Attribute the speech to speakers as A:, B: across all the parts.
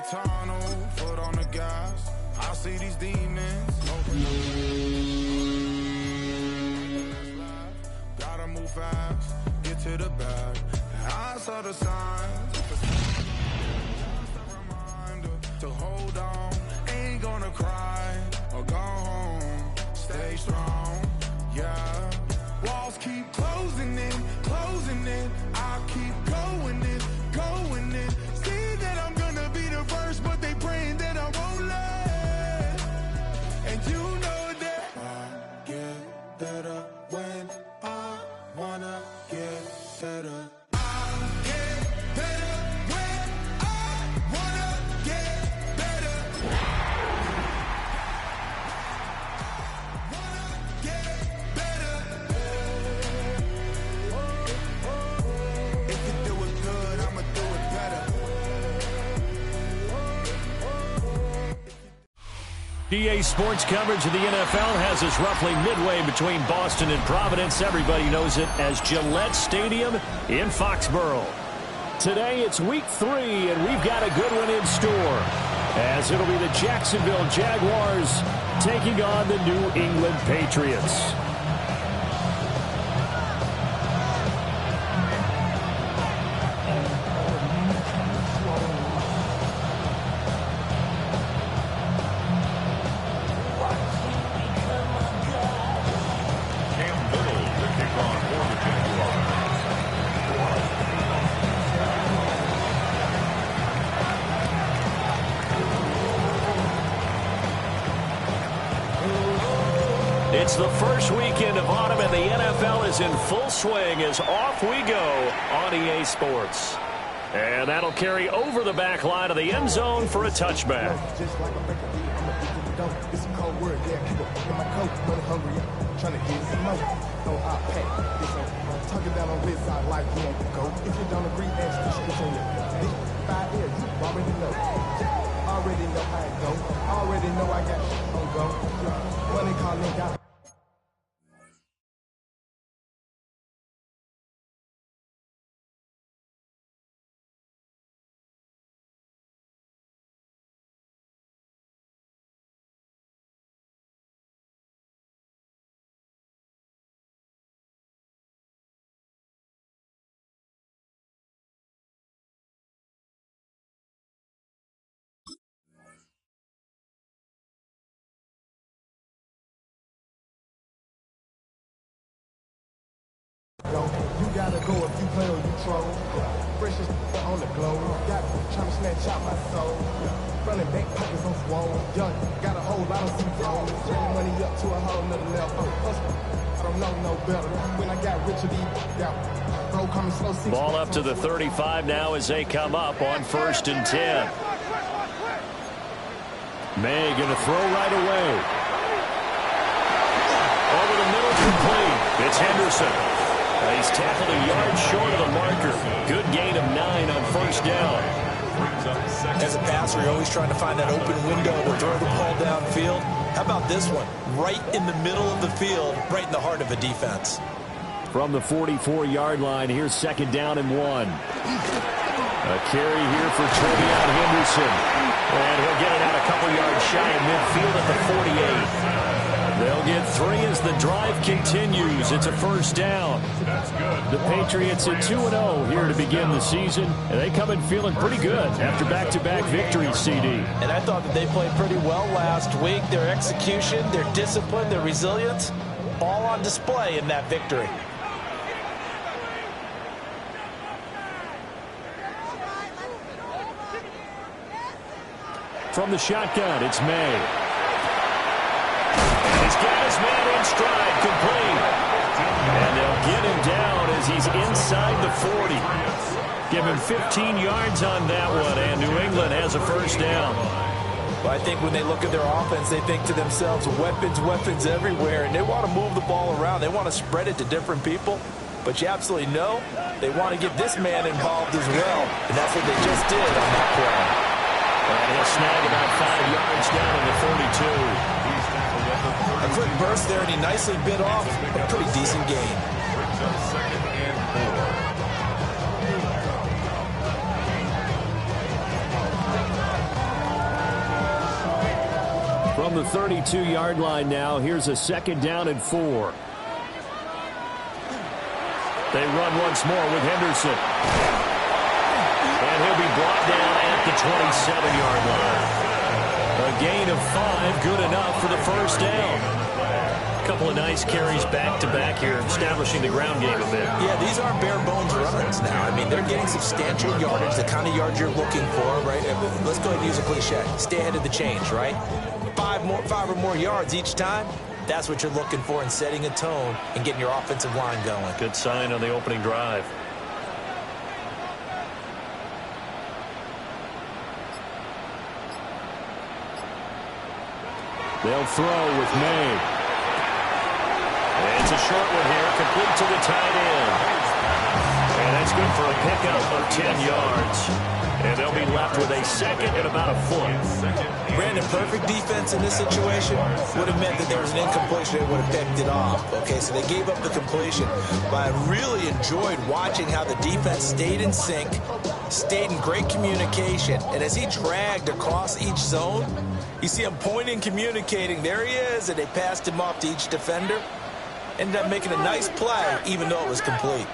A: tunnel, foot on the gas. I see these demons. Gotta move fast, get to the bag. I saw the signs. Just a reminder to hold on. Ain't gonna cry or go home. Stay strong, yeah. Walls keep closing in, closing in. I keep going in, going in. See that I'm gonna be the first, but they praying that I won't let. And you know that I get better when I wanna get better. I get better when I wanna get better. Wanna get better. If you do it good, I'ma do it better.
B: EA Sports coverage of the NFL has us roughly midway between Boston and Providence. Everybody knows it as Gillette Stadium in Foxborough. Today it's week 3, and we've got a good one in store, as it'll be the Jacksonville Jaguars taking on the New England Patriots. It's the first weekend of autumn, and the NFL is in full swing as off we go on EA Sports. And that'll carry over the back line of the end zone for a touchback.
C: Already know I got shit on go. Money calling got. You gotta go if you play or you troll. Freshest on the globe. Got trying to snatch out my soul. Running back pockets on swole. Young, got a whole lot of C-roll. Turning money up to a whole nother level. I don't know no better. When I got rich of these, bro coming slow.
B: Ball up to the 35 now as they come up on 1st and 10. May going to throw right away. Over the middle, complete. It's Henderson. He's tackled a yard short of the marker. Good gain of 9 on 1st down.
D: As a passer, you're always trying to find that open window to throw the ball downfield. How about this one? Right in the middle of the field, right in the heart of a defense.
B: From the 44-yard line, here's 2nd down and 1. A carry here for Trevion Henderson. And he'll get it out a couple yards shy of midfield at the 48. They'll get 3 as the drive continues. It's a 1st down. The Patriots at 2-0 here to begin the season, and they come in feeling pretty good after back-to-back victories, CD.
D: And I thought that they played pretty well last week. Their execution, their discipline, their resilience, all on display in that victory.
B: From the shotgun, it's May. He's got his man in stride, complete. And they'll get him down as he's inside the 40. Give him 15 yards on that one, and New England has a 1st down.
D: Well, I think when they look at their offense, they think to themselves, weapons, weapons everywhere, and they want to move the ball around. They want to spread it to different people. But you absolutely know they want to get this man involved as well, and that's what they just did on that play.
B: And he'll snag about 5 yards down in the 42.
D: A quick burst there, and he nicely bit off a pretty decent gain.
B: From the 32-yard line now, here's a 2nd down and 4. They run once more with Henderson. And he'll be brought down at the 27-yard line. A gain of 5, good enough for the first down. A couple of nice carries back-to-back here, establishing the ground game a bit.
D: Yeah, these aren't bare-bones runs now. I mean, they're getting substantial yardage, the kind of yards you're looking for, right? Let's go ahead and use a cliche. Stay ahead of the change, right? 5 or more yards each time. That's what you're looking for in setting a tone and getting your offensive line going.
B: Good sign on the opening drive. They'll throw with May. It's a short one here, complete to the tight end. And that's good for a pickup of 10 yards. And they'll be left with a 2nd and about a foot.
D: Brandon, perfect defense in this situation would have meant that there was an incompletion. They would have picked it off. Okay, so they gave up the completion. But I really enjoyed watching how the defense stayed in sync, stayed in great communication. And as he dragged across each zone, you see him pointing, communicating. There he is, and they passed him off to each defender. Ended up making a nice play, even though it was complete.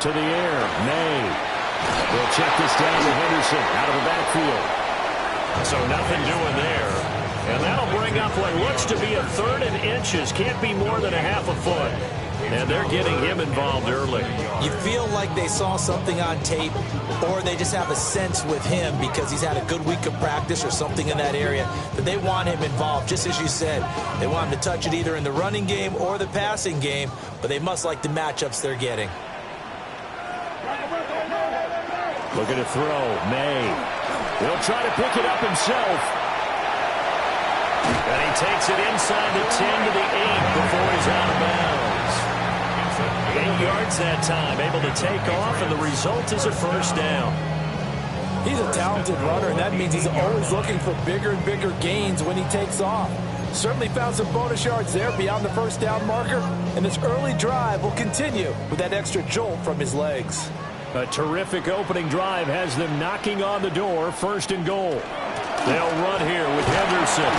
B: To the air, May. They'll check this down to Henderson out of the backfield. So nothing doing there. And that'll bring up what looks to be a 3rd and inches. Can't be more than a half a foot. And they're getting him involved early.
D: You feel like they saw something on tape, or they just have a sense with him because he's had a good week of practice or something in that area that they want him involved. Just as you said, they want him to touch it either in the running game or the passing game, but they must like the matchups they're getting.
B: Looking to throw, May. He'll try to pick it up himself. And he takes it inside the 10 to the 8 before he's out of bounds. 8 yards that time, able to take off, and the result is a first down.
D: He's a talented runner, and that means he's always looking for bigger and bigger gains when he takes off. Certainly found some bonus yards there beyond the first down marker, and this early drive will continue with that extra jolt from his legs.
B: A terrific opening drive has them knocking on the door, 1st and goal. They'll run here with Henderson.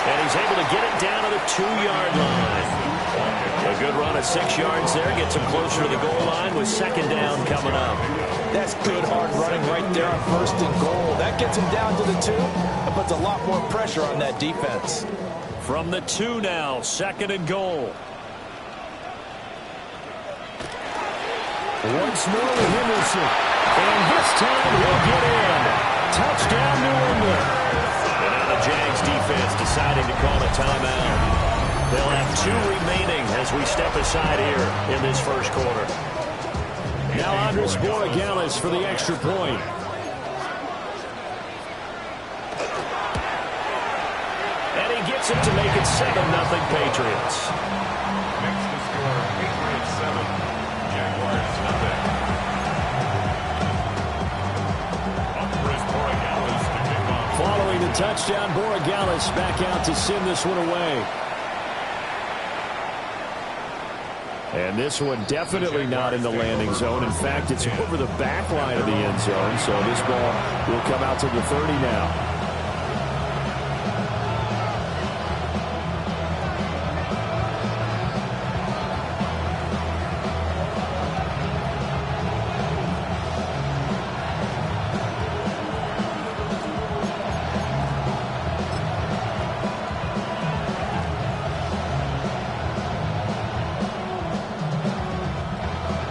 B: And he's able to get it down to the 2-yard line. A good run of 6 yards there, gets him closer to the goal line with 2nd down coming up.
D: That's good hard running right there on 1st and goal. That gets him down to the 2 and puts a lot more pressure on that defense.
B: From the 2 now, 2nd and goal. Once more with Henderson. And this time he'll get in. Touchdown, New England. And now the Jags defense deciding to call a timeout. They'll have 2 remaining as we step aside here in this first quarter. Now Andres Borregales for the extra point. And he gets it to make it 7-0 Patriots.
E: Next to score, Patriots 7, Jaguars nothing. Andres Borregales to kick off.
B: Following the touchdown, Borregales back out to send this one away. And this one definitely not in the landing zone. In fact, it's over the back line of the end zone. So this ball will come out to the 30 now.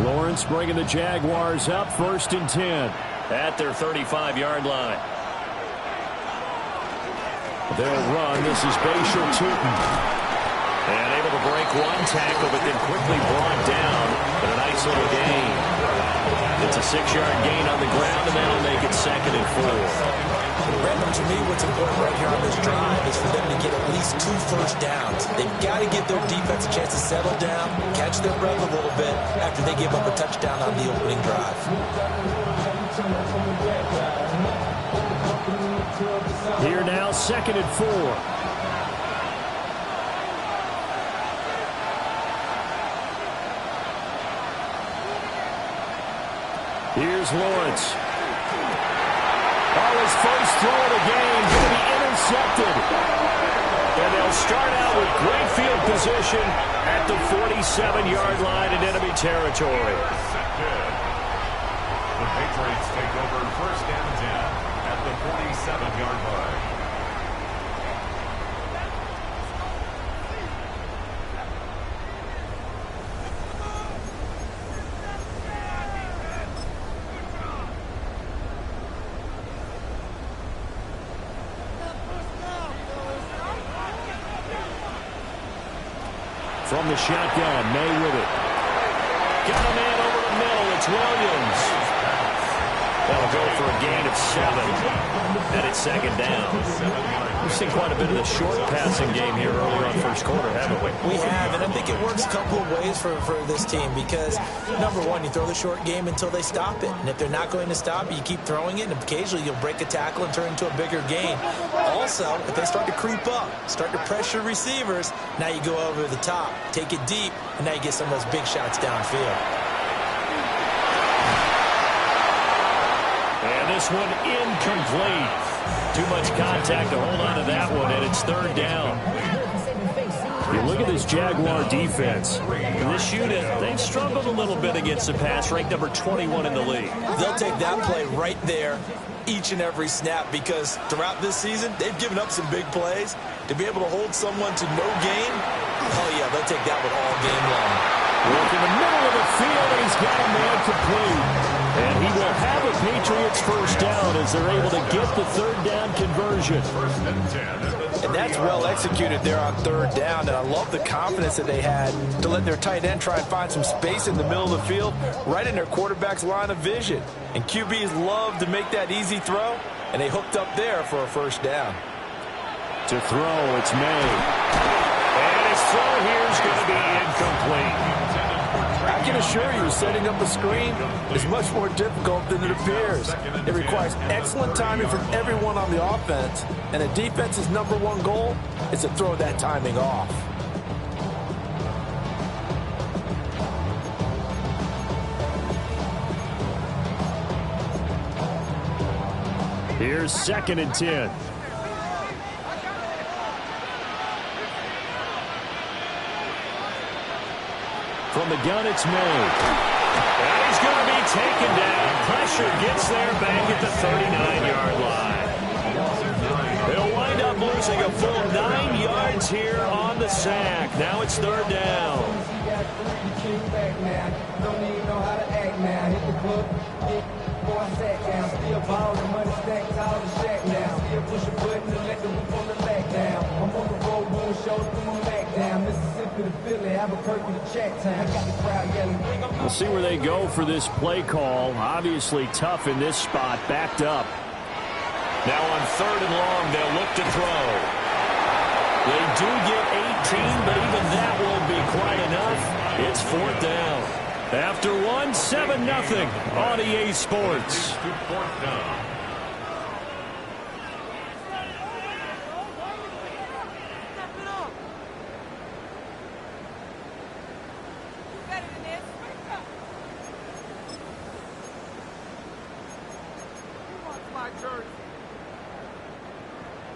B: Lawrence bringing the Jaguars up, 1st and 10 at their 35-yard line. They'll run. This is Bashir Tootin. And able to break one tackle, but then quickly brought down. But a nice little gain. It's a 6-yard gain on the ground, and that'll make it 2nd and 4.
D: Brandon, to me, what's important right here on this drive is for them to get at least 2 first downs. They've got to give their defense a chance to settle down, catch their breath a little bit after they give up a touchdown on the opening drive.
B: Here now, 2nd and 4. Here's Lawrence. Oh, his first throw of the game, going to be intercepted. And they'll start out with great field position at the 47-yard line in enemy territory.
E: The Patriots take over first and 10 at the 47-yard line.
B: From the shotgun, May with it. Got a man over the middle. It's Williams. That'll go for a gain of 7. And it's second down. We've seen quite a bit of the short passing game here earlier on first quarter, haven't we?
D: We have, and I think it works a couple of ways for this team because, number one, you throw the short game until they stop it. And if they're not going to stop it, you keep throwing it, and occasionally you'll break a tackle and turn into a bigger gain. Also, if they start to creep up, start to pressure receivers, now you go over the top, take it deep, and now you get some of those big shots downfield.
B: And this one incomplete. Too much contact to hold on to that one, and it's third down. You look at this Jaguar defense. This unit, they've struggled a little bit against the pass, ranked number 21 in the league.
D: They'll take that play right there each and every snap because throughout this season, they've given up some big plays. To be able to hold someone to no gain, oh yeah, they'll take that one all game long.
B: Look in the middle of the field, and he's got a man complete. And he will have a Patriots first down as they're able to get the third down conversion.
D: And that's well executed there on third down. And I love the confidence that they had to let their tight end try and find some space in the middle of the field, right in their quarterback's line of vision. And QBs love to make that easy throw, and they hooked up there for a first down.
B: To throw, it's May. And his throw here is going to be incomplete.
D: I can assure you, setting up a screen is much more difficult than it appears. It requires excellent timing from everyone on the offense, and a defense's number one goal is to throw that timing off.
B: Here's second and 10. From the gun, it's May. And he's going to be taken down. Pressure gets there back at the 39-yard line. They'll wind up losing a full 9 yards here on the sack. Now it's third down.
C: Don't even know how to act now. Hit the club, boy, I sat down. Still ballin', money stacked tall to shack now. Still push a button to let the roof on the back down. I'm on the road, doing shows, put my back down. Mississippi to Philly, Albuquerque to Chattown. I got the crowd yelling.
B: We'll see where they go for this play call. Obviously tough in this spot, backed up. Now on third and long, they'll look to throw. They do get 18, but even that won't be quite enough. It's fourth down. After 7-0 on EA Sports.
E: Fourth down.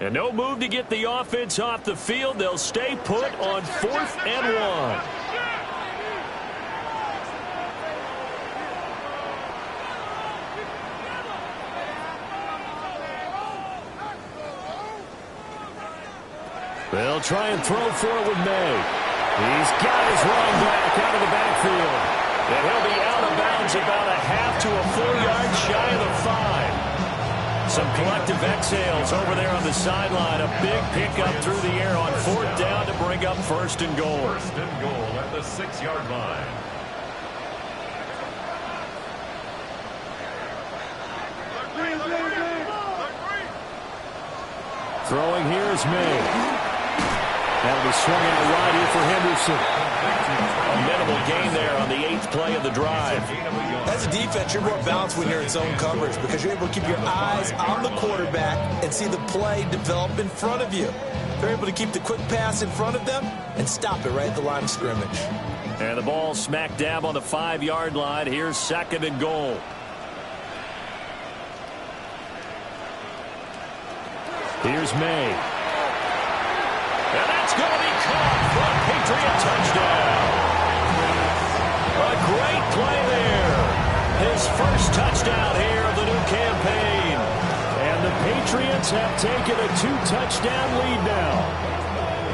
B: And no move to get the offense off the field. They'll stay put on 4th and 1. They'll try and throw for it with May. He's got his running back out of the backfield. And he'll be out of bounds about a half to a full yard shy of the 5. Some collective exhales over there on the sideline. A big pickup through the air on 4th down to bring up 1st and goal.
E: 1st and goal at the 6-yard line.
B: Throwing here is May. That'll be swung out wide here for Henderson. A minimal gain there on the 8th play of the drive.
D: As a defense, you're more balanced when you're in zone coverage because you're able to keep your eyes on the quarterback and see the play develop in front of you. They're able to keep the quick pass in front of them and stop it right at the line of scrimmage.
B: And the ball smack dab on the 5-yard line. Here's 2nd and goal. Here's May. And that's going to be caught for a Patriot touchdown. A great play there. His first touchdown here of the new campaign. And the Patriots have taken a 2-touchdown lead now.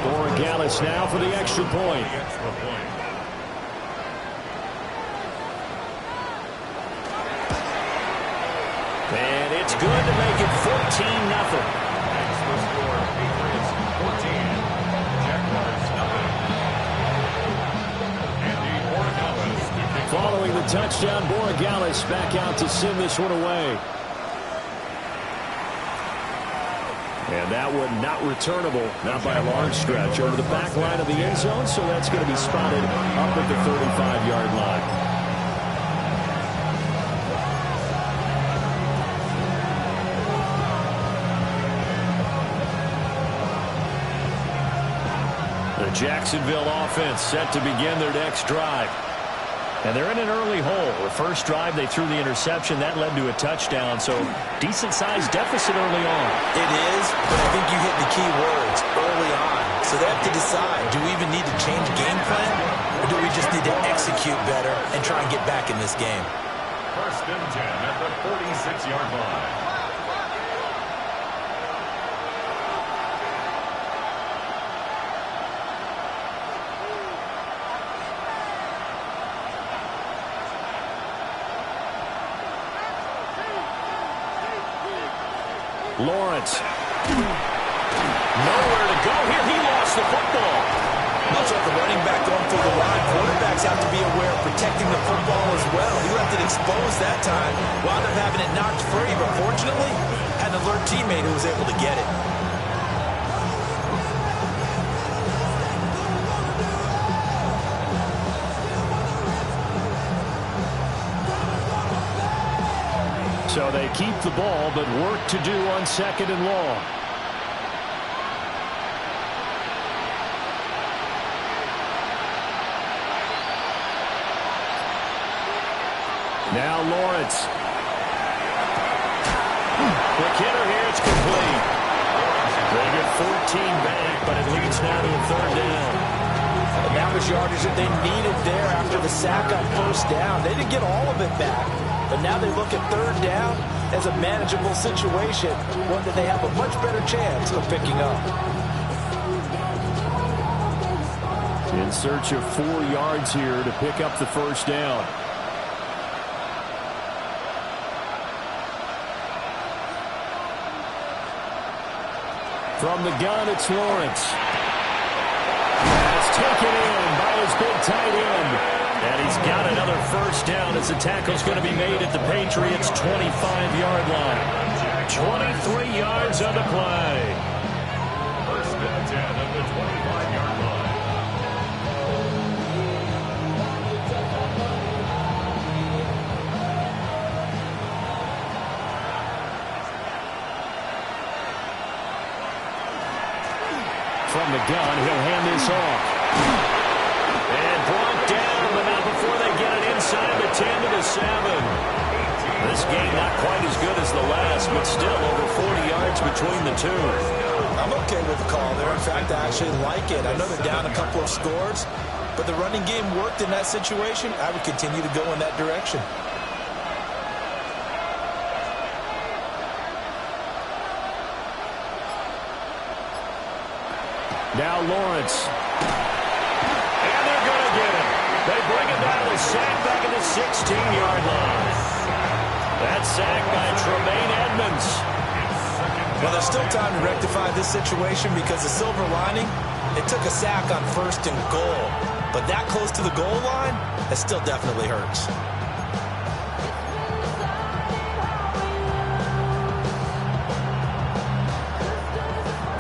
B: Borregales now for the extra point. And it's good to make it 14-0.
E: That's the score. Patriots 14. Jaguars nothing. Andy Borregales to kick.
B: Following the touchdown, Borregales back out to send this one away. And that one not returnable, not by a large stretch, over the back line of the end zone, so that's going to be spotted up at the 35-yard line. The Jacksonville offense set to begin their next drive. And they're in an early hole. The first drive, they threw the interception. That led to a touchdown, so decent-sized deficit early on.
D: It is, but I think you hit the key words early on. So they have to decide, do we even need to change game plan, or do we just need to execute better and try and get back in this game?
E: First and 10 at the 46-yard line.
B: Lawrence. Nowhere to go here. He lost the football.
D: Much like the running back going through the line, quarterbacks have to be aware of protecting the football as well. He left it exposed that time, wound up having it knocked free, but fortunately, had an alert teammate who was able to get it.
B: So they keep the ball, but work to do on 2nd and long. Now Lawrence. McKinnon here, it's complete. They get 14 back, but it leads now to a 3rd down.
D: And that was yardage that they needed there after the sack on 1st down. They didn't get all of it back. But now they look at 3rd down as a manageable situation, one that they have a much better chance of picking up.
B: In search of 4 yards here to pick up the 1st down. From the gun, it's Lawrence. That's taken in by his big tight end. And he's got another 1st down as the tackle's going to be made at the Patriots' 25-yard line. 23 yards on the play.
E: First and 10 at the 25-yard line.
B: From the gun, he'll hand this off. And brought down, but not before they get it inside the 10 to the 7. This game not quite as good as the last, but still over 40 yards between the two.
D: I'm okay with the call there. In fact, I actually like it. I know they're down a couple of scores, but the running game worked in that situation. I would continue to go in that direction.
B: Now Lawrence. And they're going to get him. They bring him down with a sack back at the 16-yard line. That sack by Tremaine Edmonds.
D: Well, there's still time to rectify this situation because the silver lining, it took a sack on 1st and goal. But that close to the goal line, it still definitely hurts.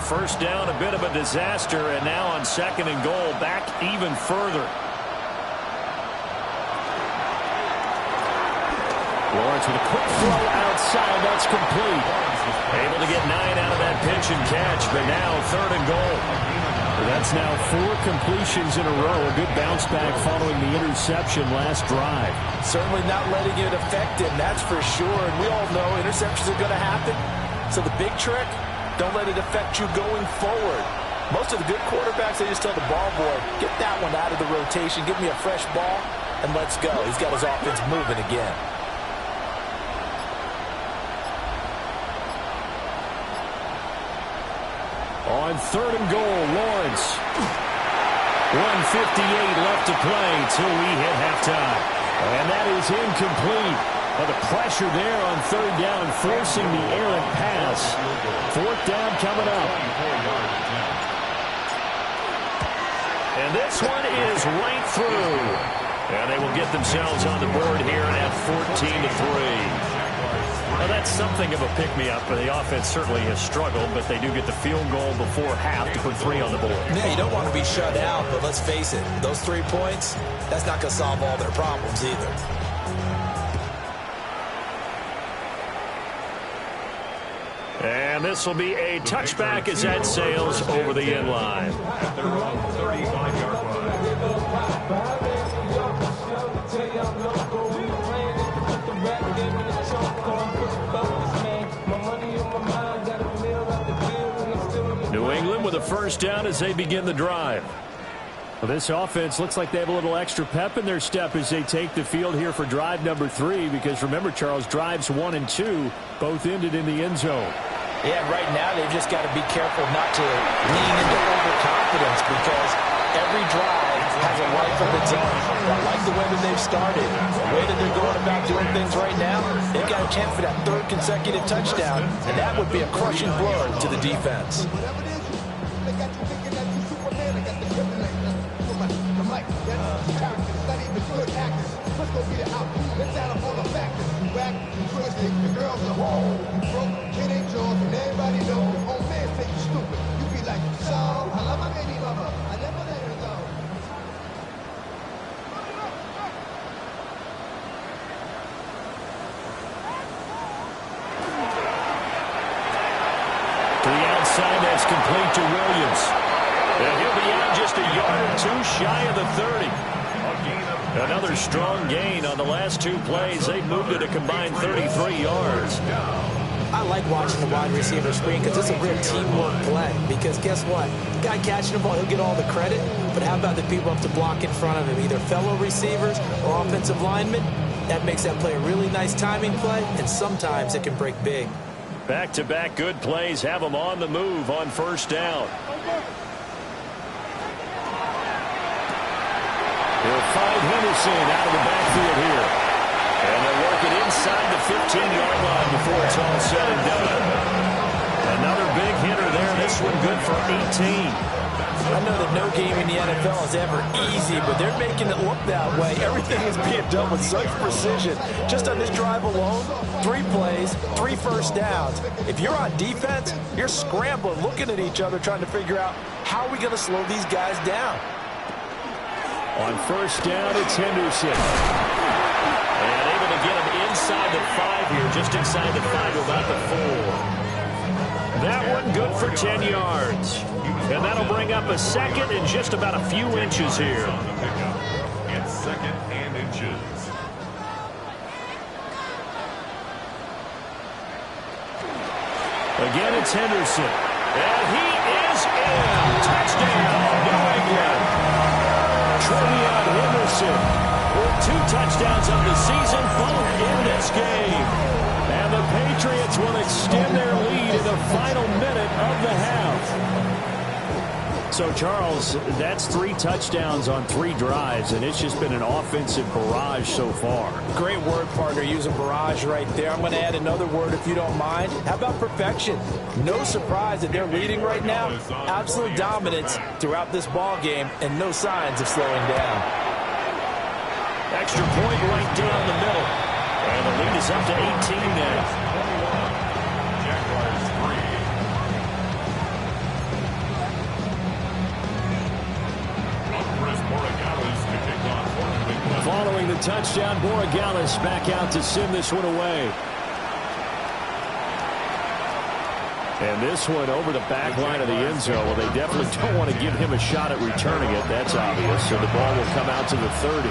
B: First down, a bit of a disaster, and now on 2nd and goal, back even further. Lawrence with a quick throw outside, that's complete. Able to get 9 out of that pitch and catch, but now 3rd and goal. That's now 4 completions in a row. A good bounce back following the interception last drive.
D: Certainly not letting it affect him, that's for sure. And we all know interceptions are going to happen. So the big trick, Don't let it affect you going forward. Most of the good quarterbacks, they just tell the ball boy, get that one out of the rotation, give me a fresh ball, and let's go. He's got his offense moving again.
B: On 3rd and goal, Lawrence. 1:58 left to play till we hit halftime. And that is incomplete. But the pressure there on 3rd down, forcing the errant pass. 4th down coming up. And this one is right through. And they will get themselves on the board here at 14-3.
F: Well, that's something of a pick-me-up, but the offense certainly has struggled, but they do get the field goal before half to put 3 on the board.
D: Yeah, you don't want to be shut out, but let's face it, those 3 points, that's not going to solve all their problems either.
B: And this will be a touchback as that sails over the end line.
E: At their own 35-yard line.
B: New England with a 1st down as they begin the drive. Well, this offense looks like they have a little extra pep in their step as they take the field here for drive number 3, because remember, Charles, drives 1 and 2 both ended in the end zone.
D: Yeah, right now they've just got to be careful not to lean into overconfidence, because every drive has a life of its own. I like the way that they've started, the way that they're going about doing things right now. They've got a chance for that 3rd consecutive touchdown, and that would be a crushing blow to the defense.
B: To the outside, that's complete to Williams. And he'll be out just a yard or 2 shy of the 30. Another strong gain on the last 2 plays. They've moved it a combined 33 yards.
D: I like watching the wide receiver screen because it's a real teamwork play. Because guess what? The guy catching the ball, he'll get all the credit. But how about the people up to block in front of him, either fellow receivers or offensive linemen? That makes that play a really nice timing play, and sometimes it can break big.
B: Back-to-back good plays have them on the move on 1st down. He'll find Henderson out of the backfield here. And they'll work it inside the 15-yard line before it's all said and done. Another big hitter there. This one good for 18.
D: I know that no game in the NFL is ever easy, but they're making it look that way. Everything is being done with such precision. Just on this drive alone, 3 plays, 3 1st downs. If you're on defense, you're scrambling, looking at each other, trying to figure out how are we going to slow these guys down.
B: On 1st down, it's Henderson. And able to get him inside the 5 here, just inside the 5 to about the 4. That one good for 10 yards. And that'll bring up a 2nd and just about a few inches here.
E: It's 2nd and inches.
B: Again, it's Henderson. And he is in. Touchdown, New England. Trevion Henderson with 2 touchdowns on the season, both in this game. And the Patriots will extend their lead in the final minute of the half. So, Charles, that's 3 touchdowns on 3 drives, and it's just been an offensive barrage so far.
D: Great word, partner, using barrage right there. I'm going to add another word if you don't mind. How about perfection? No surprise that they're leading right now. Absolute dominance throughout this ball game, and no signs of slowing down.
B: Extra point right down the middle. And the lead is up to 18 now. Following the touchdown, Borregales back out to send this one away. And this one over the back line of the end zone. Well, they definitely don't want to give him a shot at returning it. That's obvious. So the ball will come out to the 30.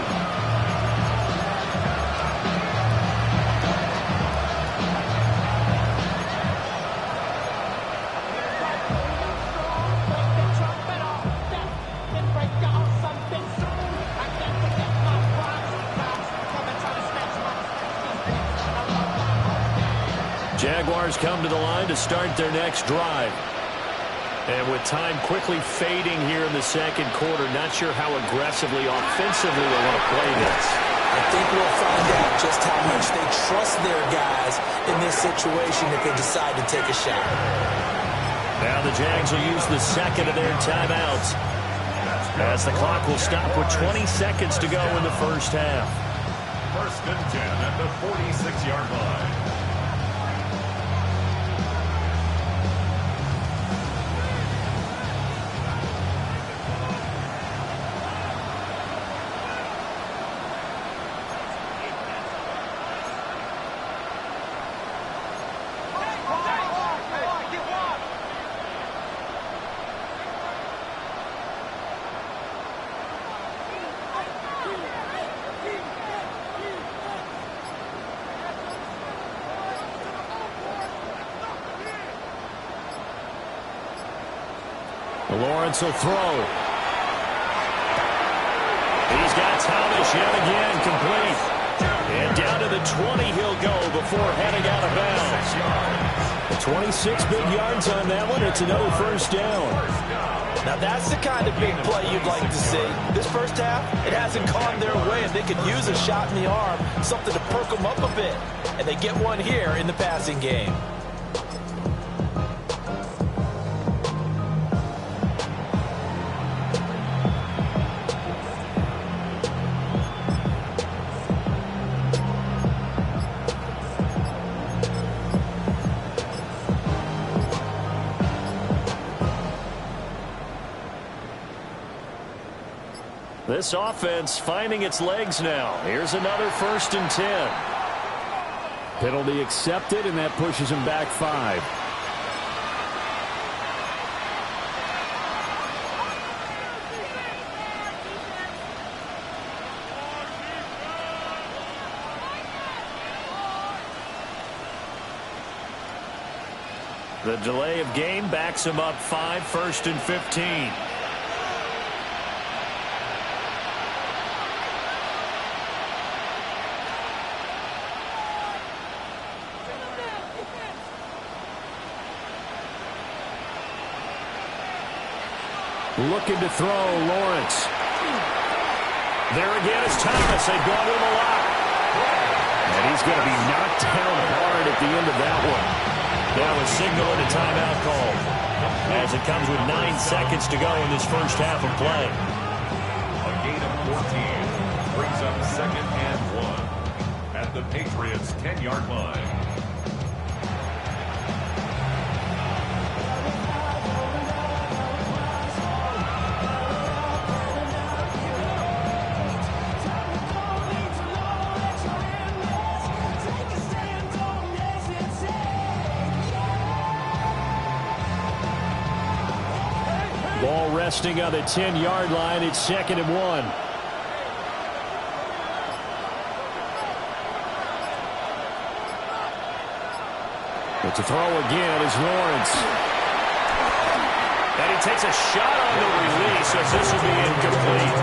B: Jaguars come to the line to start their next drive. And with time quickly fading here in the second quarter, not sure how aggressively, offensively they want to play this.
D: I think we'll find out just how much they trust their guys in this situation if they decide to take a shot.
B: Now the Jags will use the second of their timeouts, as the clock will stop with 20 seconds to go in the first half.
E: First and 10 at the 46-yard line.
B: Lawrence will throw. He's got Thomas yet again complete. And down to the 20 he'll go before heading out of bounds. 26 big yards on that one. It's another first down.
D: Now that's the kind of big play you'd like to see. This first half, it hasn't gone their way, and they could use a shot in the arm, something to perk them up a bit. And they get one here in the passing game.
B: This offense finding its legs now. Here's another first and 10. Penalty accepted, and that pushes him back 5. The delay of game backs him up 5, first and 15. Looking to throw, Lawrence. There again is Thomas. They've gone to him a lot. And he's going to be knocked down hard at the end of that one. Now a signal and a timeout call, as it comes with 9 seconds to go in this first half of play.
E: A gain of 14 brings up second and 1 at the Patriots' 10-yard line.
B: Ball resting on the 10-yard line. It's second and 1. But to throw again is Lawrence. And he takes a shot on the release, as this will be incomplete.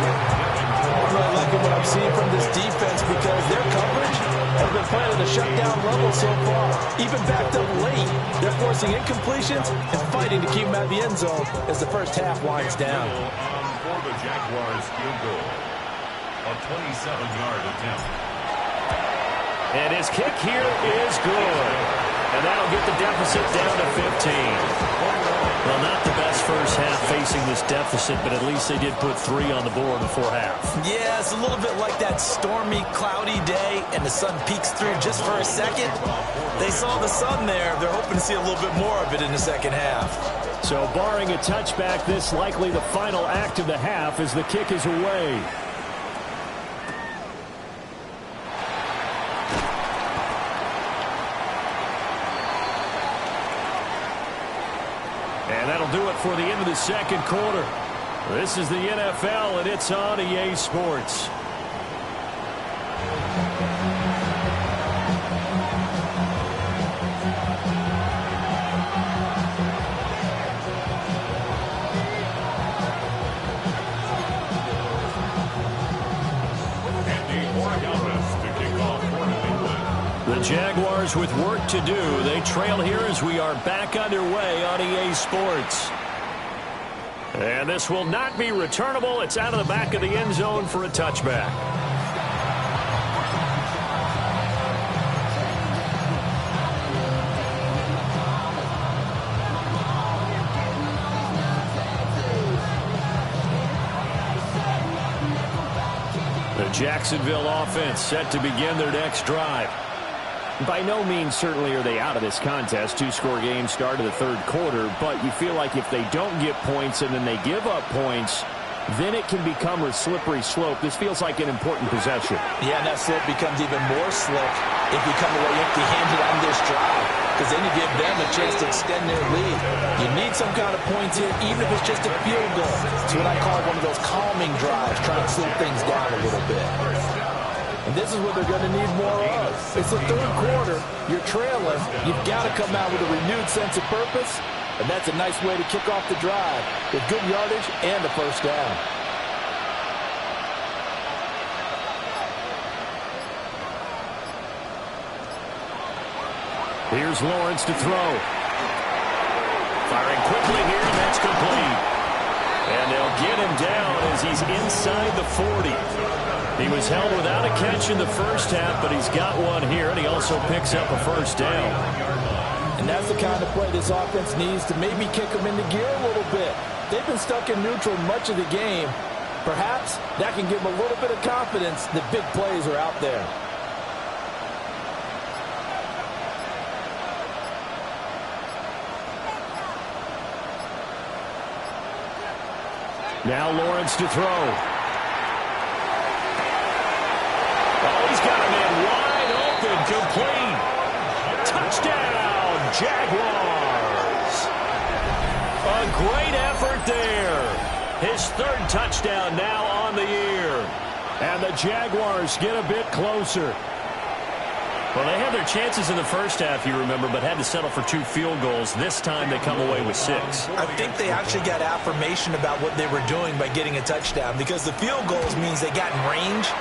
D: I'm really liking what I'm seeing from this defense, because their coverage has been playing at a shutdown level so far. Even backed up late, they're forcing incompletions and fighting to keep them at the end zone as the first half winds down.
E: For the Jaguars field goal, a 27-yard attempt.
B: And his kick here is good. And that'll get the deficit down to 15. Well, not the best first half facing this deficit, but at least they did put 3 on the board before half.
D: Yeah, it's a little bit like that stormy, cloudy day, and the sun peeks through just for a second. They saw the sun there. They're hoping to see a little bit more of it in the second half.
B: So barring a touchback, this likely the final act of the half as the kick is away. And that'll do it for the end of the second quarter. This is the NFL, and it's on EA Sports. The
F: Jaguars with work to do. They trail here as we are back underway on EA Sports. And this will not be returnable. It's out of the back of the end zone for a touchback. The Jacksonville offense set to begin their next drive. By no means certainly are they out of this contest. Two-score game start of the third quarter, but you feel like if they don't get points and then they give up points, then it can become a slippery slope. This feels like an important possession.
D: Yeah, and that slope becomes even more slick if you come away empty-handed on this drive, because then you give them a chance to extend their lead. You need some kind of points here, even if it's just a field goal. It's what I call one of those calming drives, trying to slow things down a little bit. And this is what they're going to need more of. It's the third quarter. You're trailing. You've got to come out with a renewed sense of purpose. And that's a nice way to kick off the drive with good yardage and a first down.
B: Here's Lawrence to throw. Firing quickly here, and that's complete. And they'll get him down as he's inside the 40. He was held without a catch in the first half, but he's got one here, and he also picks up a first down.
D: And that's the kind of play this offense needs to maybe kick them into gear a little bit. They've been stuck in neutral much of the game. Perhaps that can give them a little bit of confidence that big plays are out there.
B: Now Lawrence to throw. Oh, he's got a man wide open, complete. Touchdown, Jaguars. A great effort there. His third touchdown now on the year. And the Jaguars get a bit closer.
F: Well, they had their chances in the first half, you remember, but had to settle for 2 field goals. This time they come away with 6.
D: I think they actually got affirmation about what they were doing by getting a touchdown, because the field goals means they got in range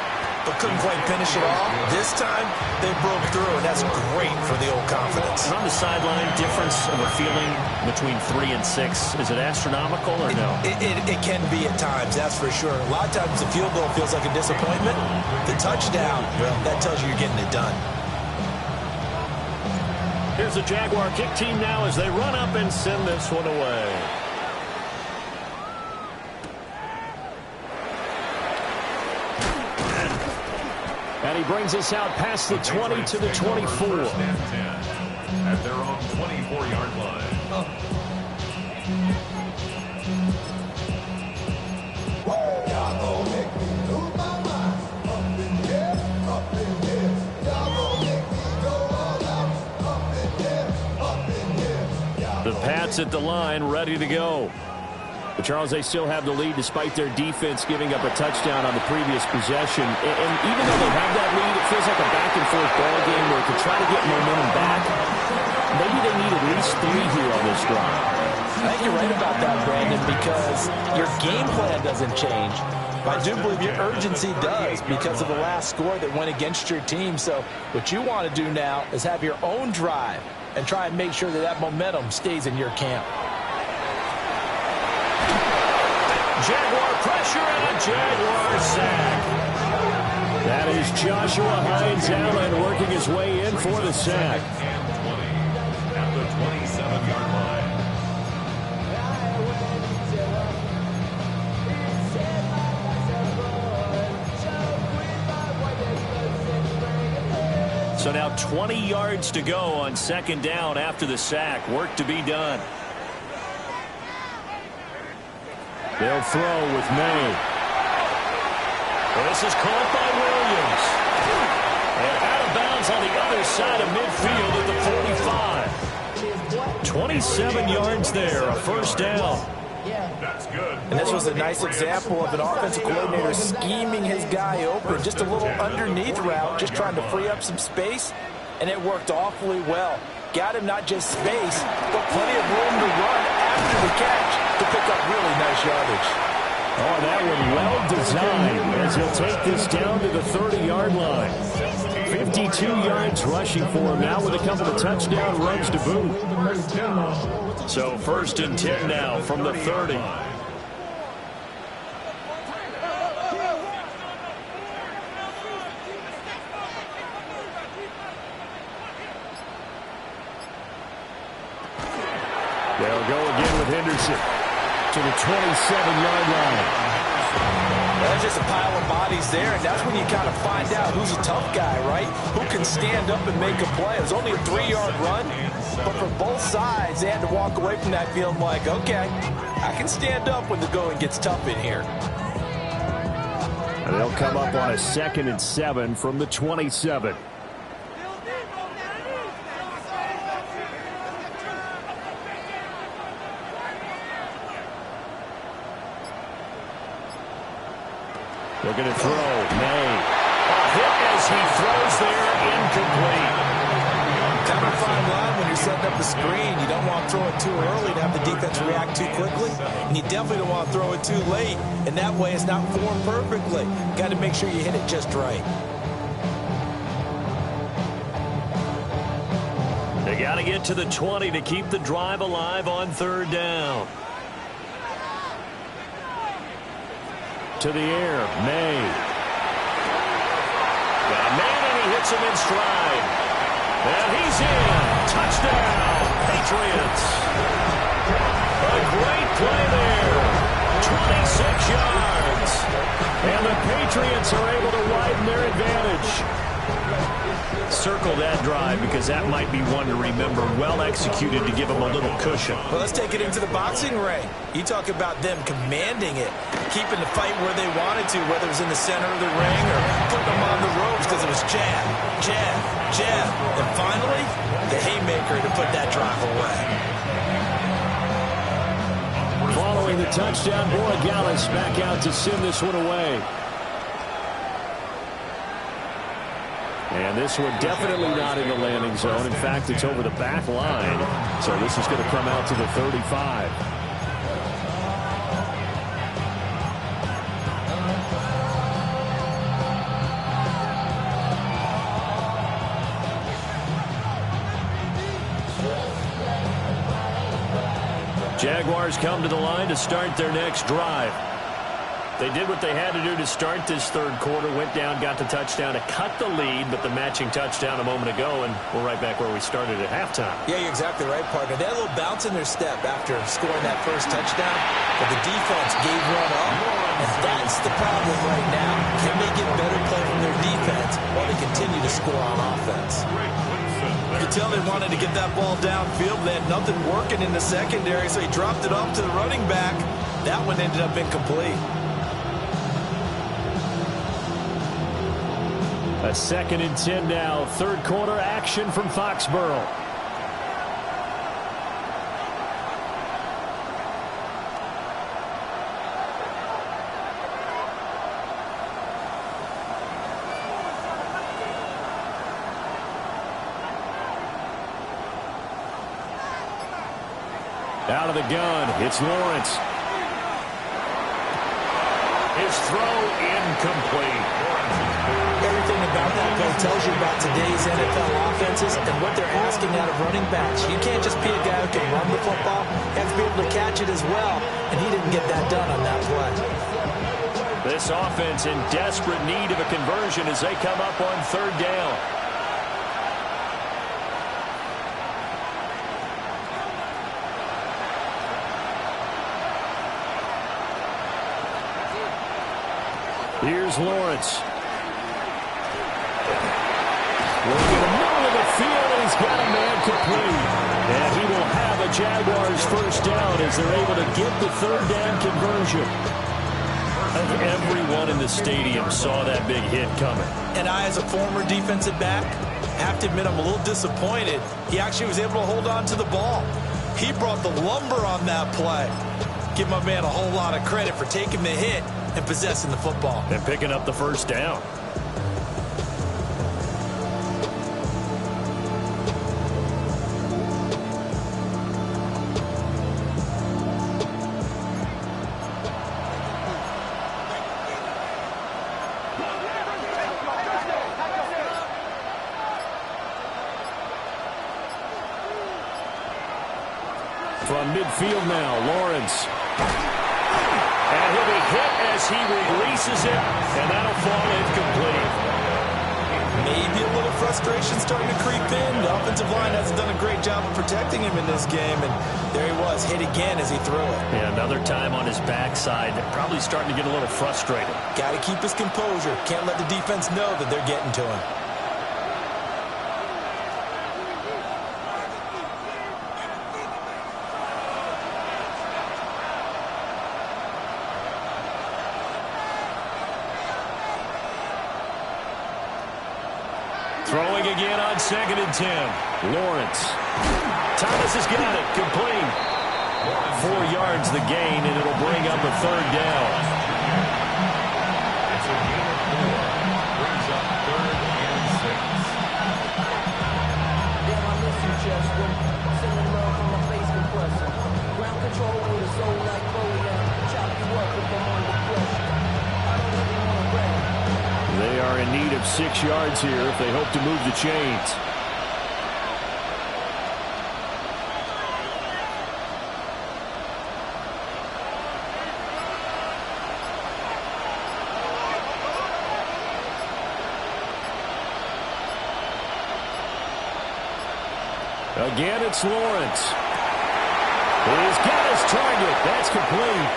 D: but couldn't quite finish it all. This time they broke through, and that's great for the old confidence.
F: And on the sideline, difference of a feeling between 3 and 6, is it astronomical or no?
D: It can be at times, that's for sure. A lot of times the field goal feels like a disappointment. The touchdown, well, that tells you you're getting it done.
B: Here's the Jaguar kick team now as they run up and send this one away. And he brings us out past the 20 to the 24.
E: At their own 24-yard line.
B: The Pats at the line, ready to go. But Charles, they still have the lead despite their defense giving up a touchdown on the previous possession. And even though they have that lead, it feels like a back-and-forth ball game where to try to get momentum back, maybe they need at least 3 here on this drive.
D: I think you're right about that, Brandon, because your game plan doesn't change. But I do believe your urgency does because of the last score that went against your team. So what you want to do now is have your own drive and try and make sure that that momentum stays in your camp.
B: Jaguar pressure and a Jaguar sack. That is Joshua Hines-Allen working his way in for the sack.
E: And 20 at the 27-yard line.
B: So now 20 yards to go on second down after the sack. Work to be done. They'll throw with May. Well, this is caught by Williams. And out of bounds on the other side of midfield at the 45. 27 yards there, a first down.
E: That's good.
D: And this was a nice example of an offensive coordinator scheming his guy open. Just a little underneath route, just trying to free up some space, and it worked awfully well. Got him not just space, but plenty of room to run after the catch to pick up really nice yardage.
B: Oh, that one well designed as he'll take this down to the 30-yard line.
F: 52 yards rushing for him now with a couple of touchdown runs to boot. So 1st and 10 now from the 30. They'll go again with Henderson to the 27-yard line.
D: There's just a pile of bodies there, and that's when you kind of find out who's a tough guy, right? Who can stand up and make a play. It was only a 3-yard run, but for both sides, they had to walk away from that feeling like, okay, I can stand up when the going gets tough in here.
F: And they'll come up on a 2nd and 7 from the 27. They're going to throw. May. A hit as he throws there, incomplete.
D: Kind of a fine line when you're setting up the screen. You don't want to throw it too early to have the defense react too quickly. And you definitely don't want to throw it too late. And that way it's not formed perfectly. Got to make sure you hit it just right.
F: They got to get to the 20 to keep the drive alive on 3rd down. To the air, May. Got a man, and he hits him in stride. And he's in. Touchdown, Patriots. A great play there. 26 yards. And the Patriots are able to widen their advantage. Circle that drive because that might be one to remember. Well executed to give them a little cushion.
D: Well, let's take it into the boxing ring. You talk about them commanding it, keeping the fight where they wanted to, whether it was in the center of the ring or putting them on the ropes because it was jab, jab, jab. And finally, the haymaker to put that drive away.
F: Following the touchdown, Borregales back out to send this one away. And this one definitely not in the landing zone. In fact, it's over the back line. So this is going to come out to the 35. Jaguars come to the line to start their next drive. They did what they had to do to start this 3rd quarter, went down, got the touchdown to cut the lead, but the matching touchdown a moment ago, and we're right back where we started at halftime.
D: Yeah, you're exactly right, partner. They had a little bounce in their step after scoring that first touchdown, but the defense gave one up, and that's the problem right now. Can they get better play from their defense while they continue to score on offense? You could tell they wanted to get that ball downfield. They had nothing working in the secondary, so he dropped it off to the running back. That one ended up incomplete.
F: A 2nd and 10 now. 3rd quarter action from Foxborough. Out of the gun, it's Lawrence. His throw incomplete.
D: Everything about that play tells you about today's NFL offenses and what they're asking out of running backs. You can't just be a guy who can run the football. You have to be able to catch it as well, and he didn't get that done on that play.
F: This offense in desperate need of a conversion as they come up on 3rd down. Here's Lawrence. Working in the middle of the field, and he's got a man complete. And he will have a Jaguars 1st down as they're able to get the 3rd down conversion. Everyone in the stadium saw that big hit coming.
D: And I, as a former defensive back, have to admit I'm a little disappointed. He actually was able to hold on to the ball. He brought the lumber on that play. Give my man a whole lot of credit for taking the hit and possessing the football.
F: And picking up the 1st down. from midfield now. Lawrence. And he'll be hit as he releases it, and that'll fall incomplete.
D: Maybe a little frustration starting to creep in. The offensive line hasn't done a great job of protecting him in this game, and there he was, hit again as he threw it.
F: Yeah, another time on his backside, probably starting to get a little frustrated.
D: Got to keep his composure. Can't let the defense know that they're getting to him.
F: Throwing again on 2nd and 10. Lawrence. Thomas has got it. Complete. 4 yards the gain, and it'll bring up a 3rd down.
E: It's a gain of 4. Brings up 3rd and 6.
C: Damn, I miss you, Chester. Sending love from my face compressor. Ground control with a soul like Boyan. Chop you up if I'm under pressure. I don't really want to rap.
F: They are in need of 6 yards here if they hope to move the chains. Again, it's Lawrence. He's got his target. That's complete.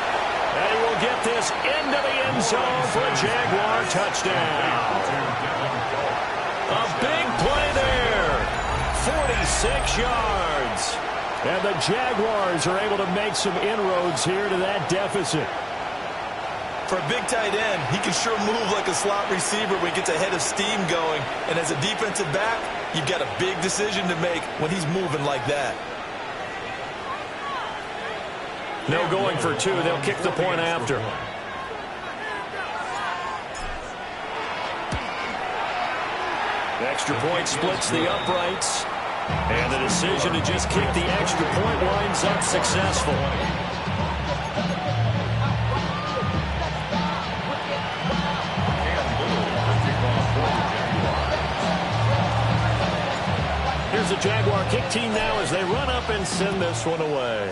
F: And he will get this into the end zone for a Jaguar touchdown. A big play there. 46 yards. And the Jaguars are able to make some inroads here to that deficit.
D: For a big tight end, he can sure move like a slot receiver when he gets a head of steam going. And as a defensive back, you've got a big decision to make when he's moving like that.
F: No going for 2. They'll kick the point after. The extra point splits the uprights. And the decision to just kick the extra point winds up successful. Here's the Jaguar kick team now as they run up and send this one away.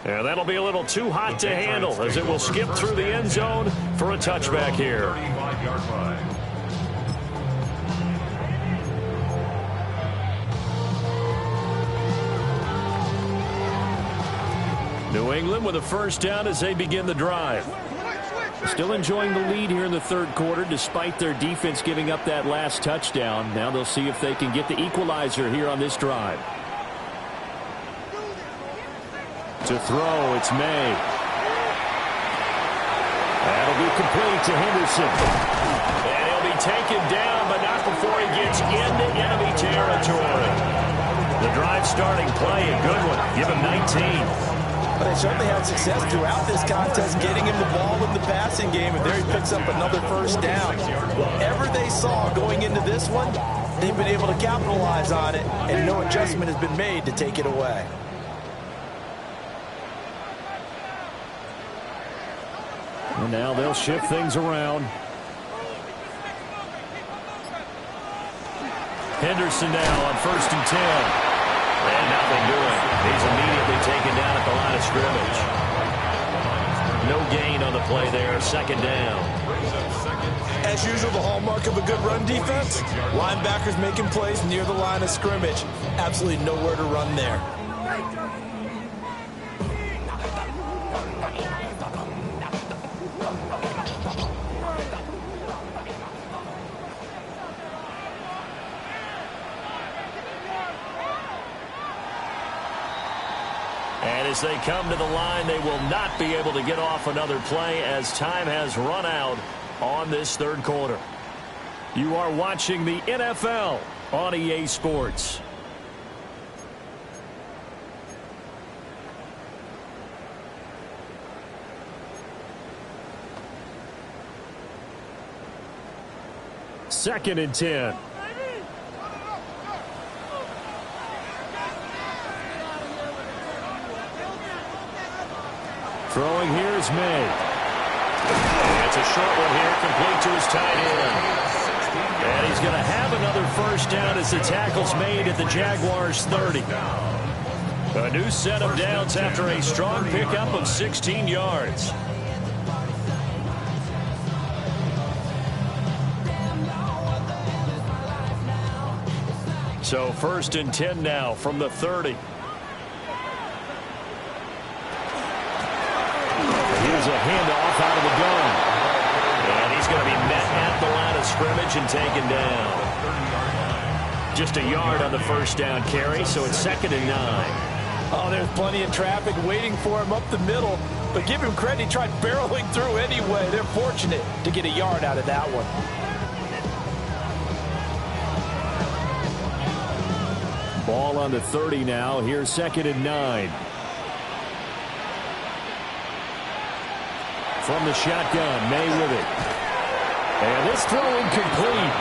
F: And that'll be a little too hot to handle as it will skip through the end zone for a touchback here.
E: 35-yard line.
F: New England with a first down as they begin the drive. Still enjoying the lead here in the 3rd quarter despite their defense giving up that last touchdown. Now they'll see if they can get the equalizer here on this drive. To throw, it's May. That'll be complete to Henderson. And he'll be taken down, but not before he gets into enemy territory. The drive starting play, a good one. Give him 19.
D: But they certainly had success throughout this contest, getting him the ball in the passing game, and there he picks up another first down. Whatever they saw going into this one, they've been able to capitalize on it, and no adjustment has been made to take it away.
F: And now they'll shift things around. Henderson now on 1st and 10. And nothing doing. He's immediately taken down at the line of scrimmage. No gain on the play there. 2nd down.
D: As usual, the hallmark of a good run defense, linebackers making plays near the line of scrimmage. Absolutely nowhere to run there.
F: And as they come to the line, they will not be able to get off another play as time has run out on this 3rd quarter. You are watching the NFL on EA Sports. Second and 10. Throwing here is May. That's a short one here, complete to his tight end. And he's going to have another first down as the tackle's made at the Jaguars' 30. A new set of downs after a strong pickup of 16 yards. So 1st and 10 now from the 30. Here's a handoff out of the gun. And he's going to be met at the line of scrimmage and taken down. Just a yard on the first down carry, so it's 2nd and 9.
D: Oh, there's plenty of traffic waiting for him up the middle. But give him credit, he tried barreling through anyway. They're fortunate to get a yard out of that one.
F: Ball on the 30 now. Here's 2nd and 9. From the shotgun, May with it. And this throw incomplete.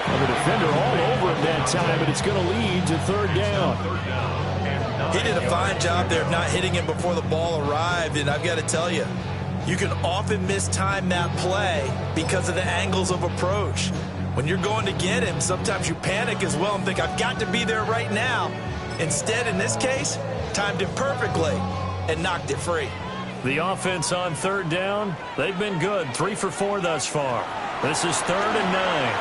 F: And the defender all over him that time, but it's going to lead to 3rd down.
D: He did a fine job there of not hitting him before the ball arrived, and I've got to tell you, you can often mistime that play because of the angles of approach. When you're going to get him, sometimes you panic as well and think, I've got to be there right now. Instead, in this case, timed it perfectly and knocked it free.
F: The offense on 3rd down, they've been good. 3 for 4 thus far. This is 3rd and 9.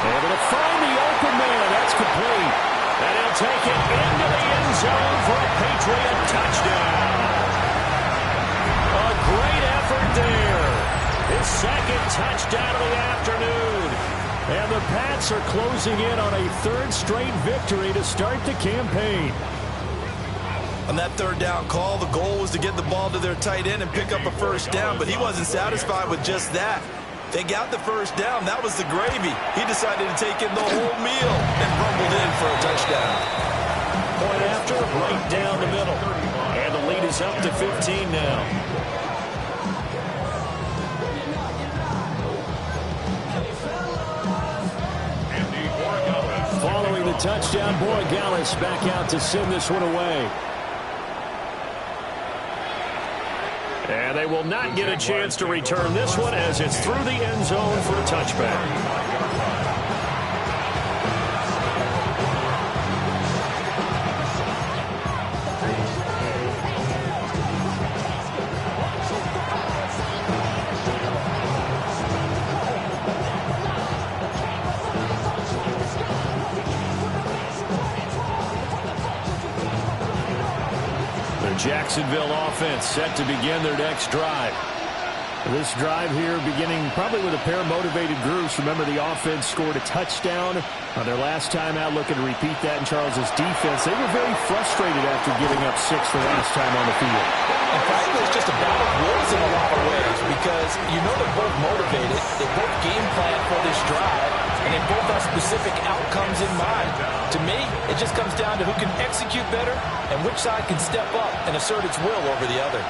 F: Able to find the open man. That's complete. And he'll take it into the end zone for a Patriot touchdown. A great effort there. His 2nd touchdown of the afternoon. And the Pats are closing in on a 3rd straight victory to start the campaign.
D: On that 3rd down call, the goal was to get the ball to their tight end and pick up a first down, but he wasn't satisfied with just that. They got the first down. That was the gravy. He decided to take in the whole meal and rumbled in for a touchdown.
F: Point after, right down the middle. And the lead is up to 15 now. Following the touchdown, Borregales back out to send this one away. And they will not get a chance to return this one as it's through the end zone for a touchback. Jacksonville offense set to begin their next drive. This drive here beginning probably with a pair of motivated groups. Remember, the offense scored a touchdown on their last time out. Looking to repeat that in Charles's defense. They were very frustrated after giving up 6 the last time on the field.
D: And frankly, it's just a battle of wills in a lot of ways because you know they're both motivated. They both game plan for this drive, and they both have specific outcomes in mind. To me, it just comes down to who can execute better and which side can step up and assert its will over the other.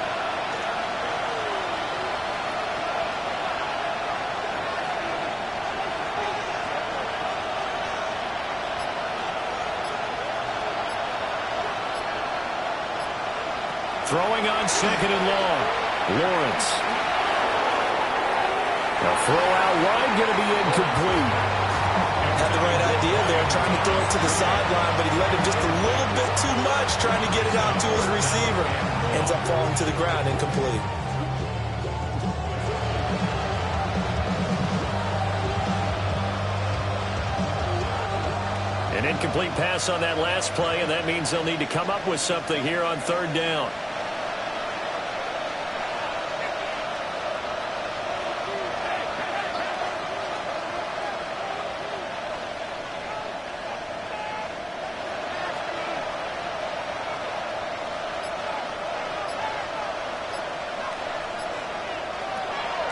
F: Throwing on 2nd and long. Lawrence. A throw out wide, going to be incomplete.
D: Had the right idea there, trying to throw it to the sideline, but he let him just a little bit too much, trying to get it out to his receiver. Ends up falling to the ground, incomplete.
F: An incomplete pass on that last play, and that means they'll need to come up with something here on 3rd down.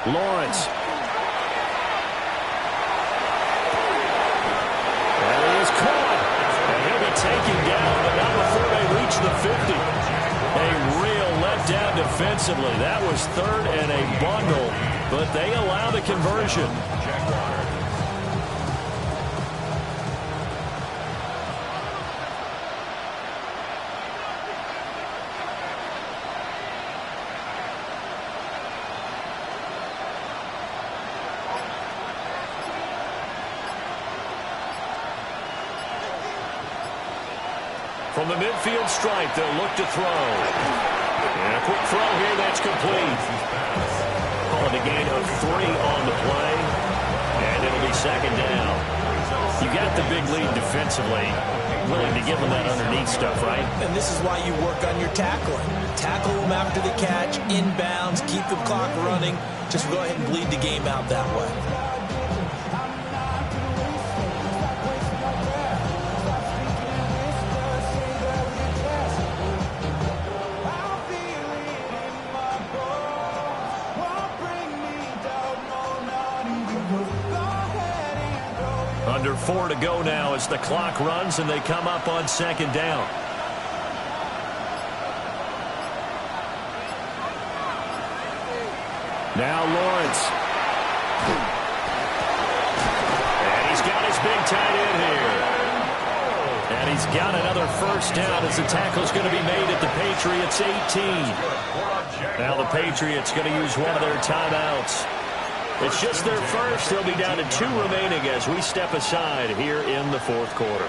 F: Lawrence. And he is caught. And he'll be taken down, but not before they reach the 50. A real letdown defensively. That was 3rd and a bundle, but they allow the conversion. From the midfield stripe, they'll look to throw. And a quick throw here, that's complete. Calling a gain of 3 on the play. And it'll be second down. You got the big lead defensively. Willing to give them that underneath stuff, right?
D: And this is why you work on your tackling. Tackle them after the catch, inbounds, keep the clock running. Just go ahead and bleed the game out that way.
F: Under 4 to go now as the clock runs and they come up on second down. Now Lawrence. And he's got his big tight end here. And he's got another first down as the tackle's going to be made at the Patriots 18. Now the Patriots going to use one of their timeouts. It's just their first. They'll be down to 2 remaining as we step aside here in the fourth quarter.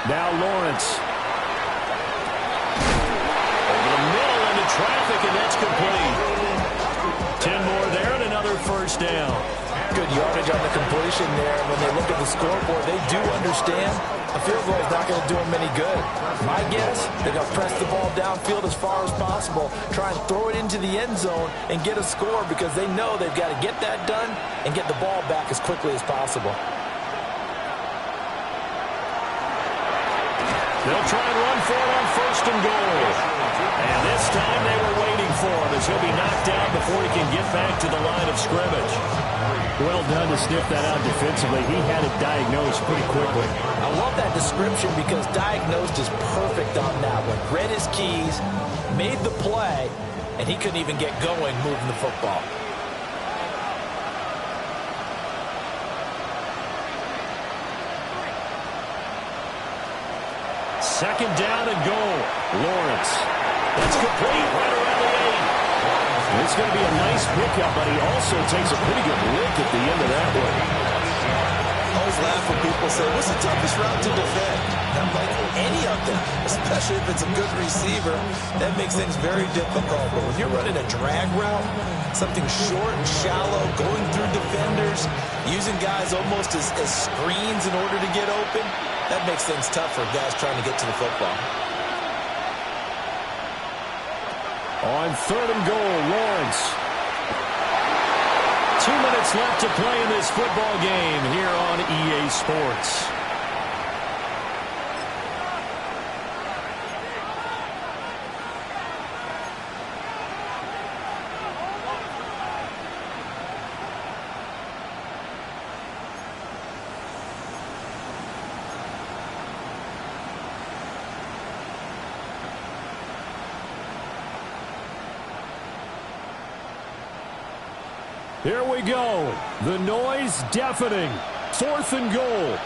F: Now Lawrence. Over the middle into traffic, and that's complete. 10 more there and another first down.
D: Good yardage on the completion there. When they look at the scoreboard, they do understand a field goal is not going to do them any good. My guess, they're going to press the ball downfield as far as possible, try and throw it into the end zone and get a score because they know they've got to get that done and get the ball back as quickly as possible.
F: They'll try and run for it on first and goal. And this time they were waiting for him as he'll be knocked down before he can get back to the line of scrimmage. Well done to sniff that out defensively. He had it diagnosed pretty quickly.
D: I love that description because diagnosed is perfect on that one. Read his keys, made the play, and he couldn't even get going moving the football.
F: Second down and goal. Lawrence. That's complete right around the 8. It's going to be a nice pickup, but he also takes a pretty good lick at the end of that one.
D: I always laugh when people say, what's the toughest route to defend? And I'm like, any of them, especially if it's a good receiver. That makes things very difficult. But when you're running a drag route, something short and shallow, going through defenders, using guys almost as screens in order to get open, that makes things tough for guys trying to get to the football.
F: On third and goal, Lawrence. 2 minutes left to play in this football game here on EA Sports. Here we go. The noise deafening. 4th and goal.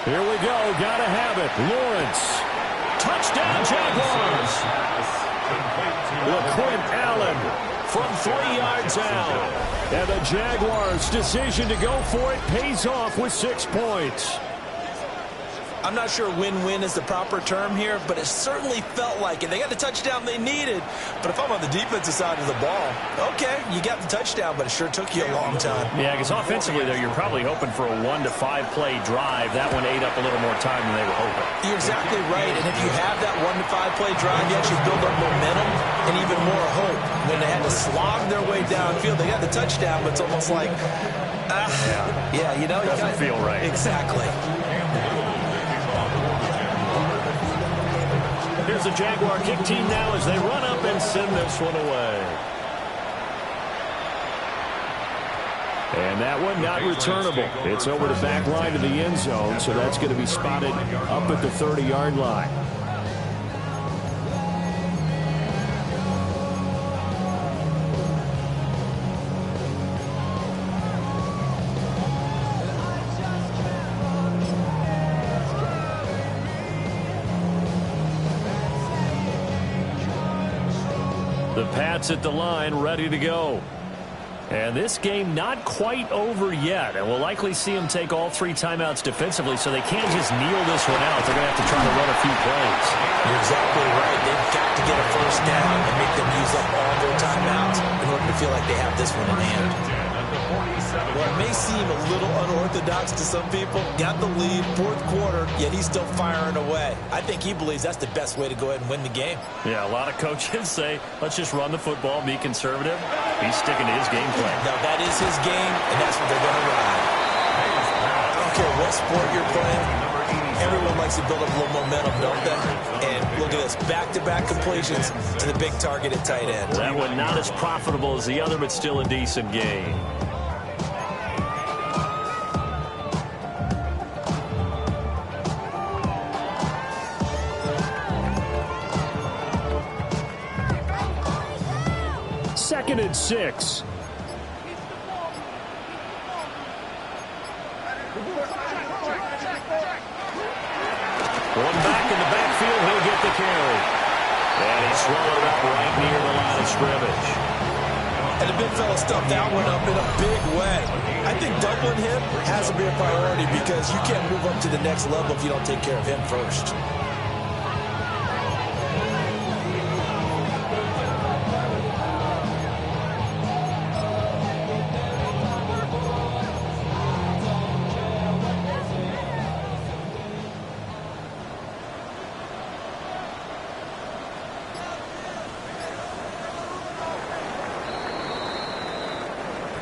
F: Here we go. Gotta have it. Lawrence. Touchdown, Jaguars. LaQuint Allen from 3 yards out. And the Jaguars' decision to go for it pays off with 6 points.
D: I'm not sure win-win is the proper term here, but it certainly felt like it. They got the touchdown they needed, but if I'm on the defensive side of the ball, okay, you got the touchdown, but it sure took you a long time.
F: Yeah, because offensively, though, you're probably hoping for a 1 to 5 play drive. That one ate up a little more time than they were hoping.
D: You're exactly right, and if you have that 1 to 5 play drive, you actually build up momentum and even more hope. When they had to slog their way downfield, they got the touchdown, but it's almost like, yeah, you know.
F: Doesn't feel right.
D: Exactly.
F: Here's the Jaguar kick team now as they run up and send this one away. And that one not returnable. It's over the back line of the end zone, so that's going to be spotted up at the 30-yard line. The Pats at the line, ready to go. And this game not quite over yet. And we'll likely see them take all 3 timeouts defensively, so they can't just kneel this one out. They're going to have to try to run a few plays.
D: You're exactly right. They've got to get a first down and make them use up all their timeouts in order to feel like they have this one in hand. Well, it may seem a little unorthodox to some people. Got the lead, 4th quarter, yet he's still firing away. I think he believes that's the best way to go ahead and win the game.
F: Yeah, a lot of coaches say, let's just run the football, be conservative. He's sticking to his game plan.
D: Now, that is his game, and that's what they're going to ride. I don't care what sport you're playing. Everyone likes to build up a little momentum, don't they? And look at this, back-to-back completions to the big target at tight end.
F: That one not as profitable as the other, but still a decent game. Second and 6. One back in the backfield, he'll get the carry. And he's swallowed up right near the line of scrimmage.
D: And the big fella stuffed that one up in a big way. I think doubling him has to be a priority because you can't move up to the next level if you don't take care of him first.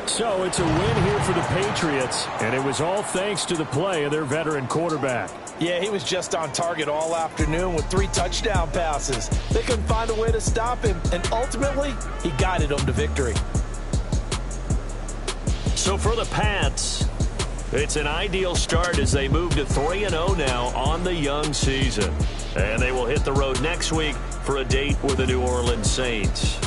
F: So it's a win here for the Patriots, and it was all thanks to the play of their veteran quarterback.
D: Yeah, he was just on target all afternoon with 3 touchdown passes. They couldn't find a way to stop him, and ultimately, he guided them to victory.
F: So for the Pats, it's an ideal start as they move to 3-0 now on the young season. And they will hit the road next week for a date with the New Orleans Saints.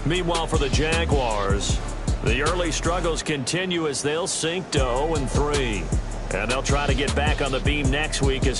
F: Meanwhile, for the Jaguars, the early struggles continue as they'll sink to 0-3. And they'll try to get back on the beam next week as